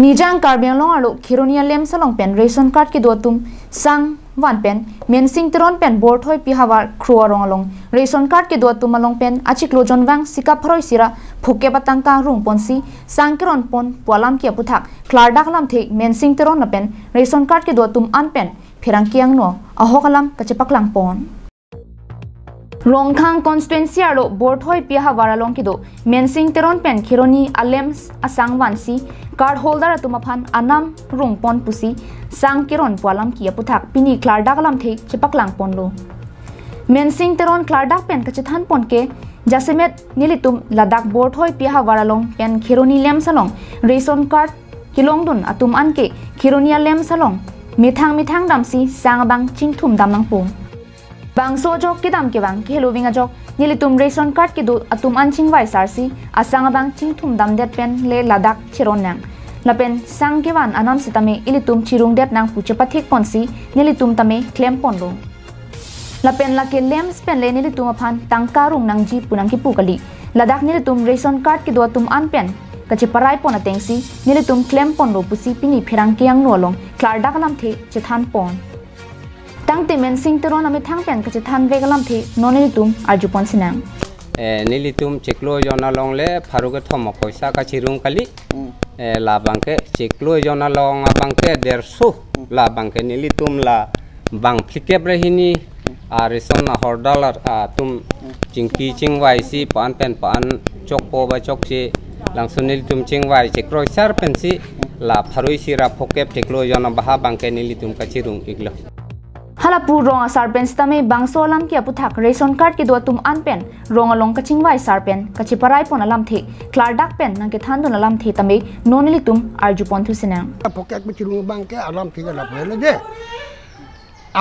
Nijang Karbiang long alo Kironia lem salong pen ration card ki dotum sang wan pen mensing teron pen board hoi pi hawar kruarong along ration card ki dotum along pen achik lojon wang sikap haroi sira phuke batang ka rung ponsi sang kiron pon pualam ki aputhak klardak lam the mensing teron na pen ration card ki dotum an pen phirang kiang no ahokalam kachepak lang pon Rongkhang constituency aro board hoi pi hawar along ki do mensing teron pen Kironi alem asang wansi card holder atumaphan anam rungpon pusi sang kiron pualam ki aputhak pini klardak lam the chepaklang ponlo mensing teron klardak pen kachithan ponke jasemet nilitum ladak board hoi pi hawaralong pen Kironi lem salong ration card kilongdun atum anke Kironi lem salong mithang damsi sangabang chingthum damlang pung bang sojok kidam ke bang helowing ajok nilitum ration card ki du atum anching vai sarsi asangabang chingthum dam det pen le ladak chiron nang lapen sangkewan anam sitame ilitum chirung det nang puchepathik ponsi nilitum tame claim ponlo lapen lake lem spen le nilitum aphan tangkarung nang ji punang ki pukali ladak nilitum ration card ki do atum an pen kache parai pon atengsi nilitum claim ponlo pusi pini phirang kiang nolong klardak lam the chethan pon tangte mensing teron ami thang pen kache than vegalam the nonilitum arjupon sinang nilitum cheklo jona long le pharuge thom koisa ka chirung kali la bangke cheklo jona long bangke 150 la bangke nilitum la bang phlikep rehini arison na hordalar tum chingpi chingwai si pan pen pan chokpo ba chokchi langsun nilitum chingwai chekro sar pensi la pharui sira phokep cheklo jona baha bangke nilitum ka chirung iglo Halapur rong sarpen stame bangso alam ki aputhak ration card ki dotum an pen rong along kachingwai sarpen kachiparai pon alam the klardak pen nang ke thandun alam the tame nonilitum arjupon thu sinang poket mi chirung bang ke alam thiga la phele de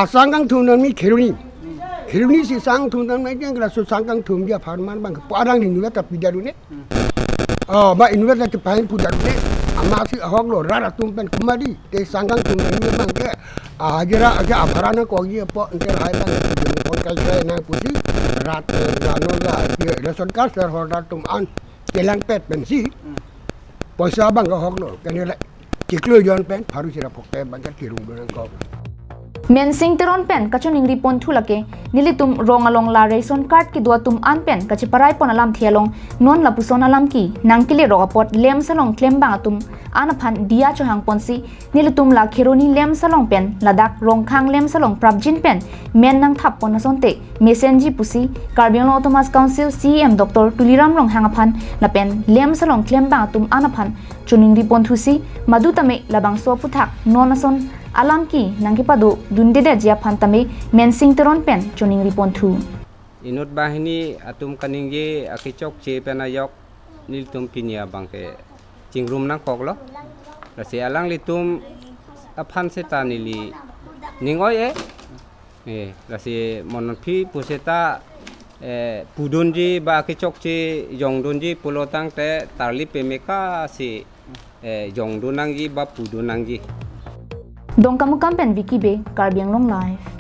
asangang thunan mi khiruni si sang thunan mai jeng la su sangang thum dia farman bang parang ni nuwa ta pidaru ne ba inwa ta pain pudaru ne amma si ahok lo rara tum pen kumadi te sangang thunan mi bang ke ajera aja aparana ko ye po enter hai bang kon kai kai na pusi rat no ga ye ration card ser horda tum an kelang pet pensi poisa bang ko hok lo kene la chiklo jon pen pharu sira phokte bang ka kirung don ko mensing teron pen kachuning ripon thulake nilitum rong along la ration card ki dotum an pen kachiparai pon alam thialong non la puson alam ki nangkile rogapot lem salong klem bang atum anaphan dia chohang ponsi nilitum la Kironi lem salong pen ladak rongkhang lem salong prabjin pen men nang thap pon asonte mesenji pusi Karbiang Autonomous Council CM Dr Tuliram Rong hangaphan la pen lem salong klem bang atum anaphan chuning ripon thusi madutame labang so puthak non ason alam ki nangki padu dunde de jia phantame mensing teron pen chuning ripon thu inut bahini atum kaningge akichok che penayok nilitum pinia bangke chingrum nang koklo rase alang litum aphan seta nili ningoi rase monon phi puseta pudunji ba akichok che jongdunji pulotang te tarli pemeka si jongdunangji ba pudunangji Dongkamukam pen Vicky Be Karbiang Long Live